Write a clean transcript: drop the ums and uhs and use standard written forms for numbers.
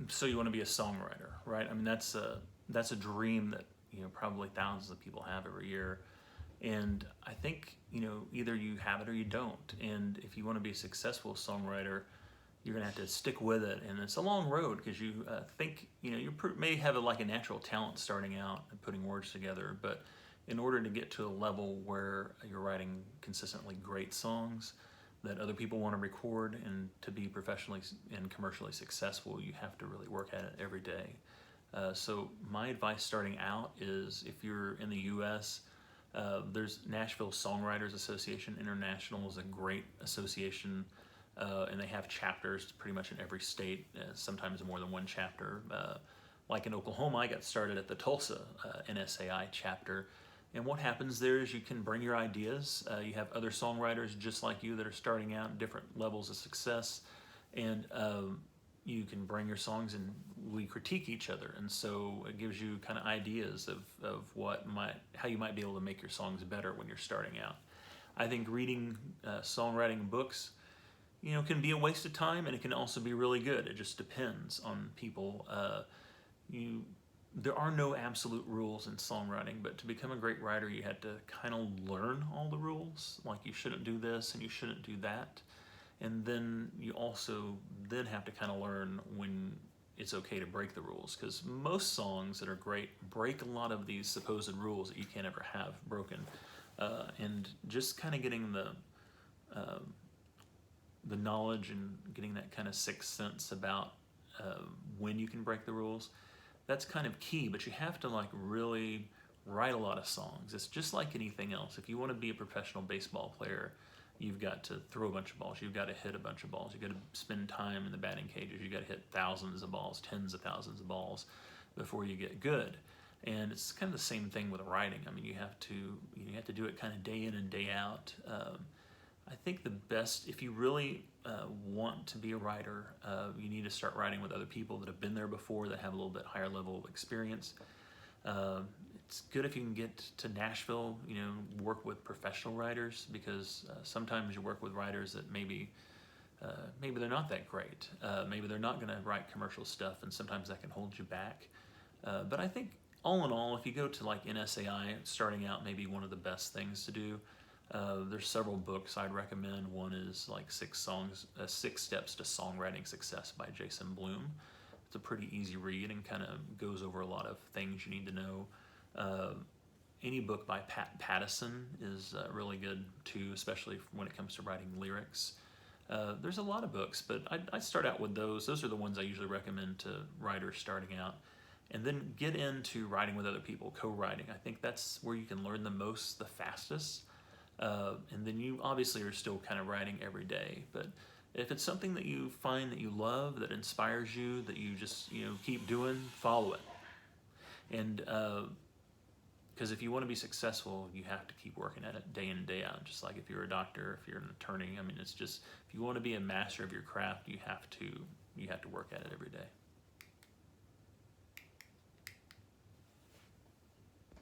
So you want to be a songwriter, right? I mean, that's a dream that, probably thousands of people have every year. And I think, either you have it or you don't. And if you want to be a successful songwriter, you're gonna have to stick with it, and it's a long road because you think you may have like a natural talent starting out and putting words together, but in order to get to a level where you're writing consistently great songs that other people want to record and to be professionally and commercially successful, you have to really work at it every day. So my advice starting out is, if you're in the U.S., there's Nashville Songwriters Association International is a great association, and they have chapters pretty much in every state, sometimes more than one chapter. Like in Oklahoma, I got started at the Tulsa NSAI chapter. And what happens there is you can bring your ideas. You have other songwriters just like you that are starting out at different levels of success. And you can bring your songs and we critique each other. And so it gives you kind of ideas of how you might be able to make your songs better when you're starting out. I think reading songwriting books, can be a waste of time, and it can also be really good. It just depends on people. There are no absolute rules in songwriting, but to become a great writer, you had to kind of learn all the rules. Like, you shouldn't do this and you shouldn't do that. And then you also then have to kind of learn when it's okay to break the rules, because most songs that are great break a lot of these supposed rules that you can't ever have broken. And just kind of getting the knowledge and getting that kind of sixth sense about when you can break the rules, that's kind of key. But you have to really write a lot of songs. It's just like anything else. If you want to be a professional baseball player, you've got to throw a bunch of balls. You've got to hit a bunch of balls. You've got to spend time in the batting cages. You've got to hit thousands of balls, tens of thousands of balls before you get good. And it's kind of the same thing with writing. I mean, you have to do it kind of day in and day out. I think the best, if you really want to be a writer, you need to start writing with other people that have been there before, that have a little bit higher level of experience. It's good if you can get to Nashville, work with professional writers, because sometimes you work with writers that maybe they're not that great. Maybe they're not going to write commercial stuff, and sometimes that can hold you back. But I think all in all, if you go to NSAI, starting out may be one of the best things to do. There's several books I'd recommend. One is 6 Steps to Songwriting Success by Jason Bloom. It's a pretty easy read and kind of goes over a lot of things you need to know. Any book by Pat Pattison is really good too, especially when it comes to writing lyrics. There's a lot of books, but I start out with those. Those are the ones I usually recommend to writers starting out. And then get into writing with other people, co-writing. I think that's where you can learn the most, the fastest. And then you obviously are still kind of writing every day. But if it's something that you find that you love, that inspires you, that you just keep doing, follow it. And because if you want to be successful, you have to keep working at it day in and day out. Just like if you're a doctor, if you're an attorney, I mean, it's just, if you want to be a master of your craft, you have to work at it every day.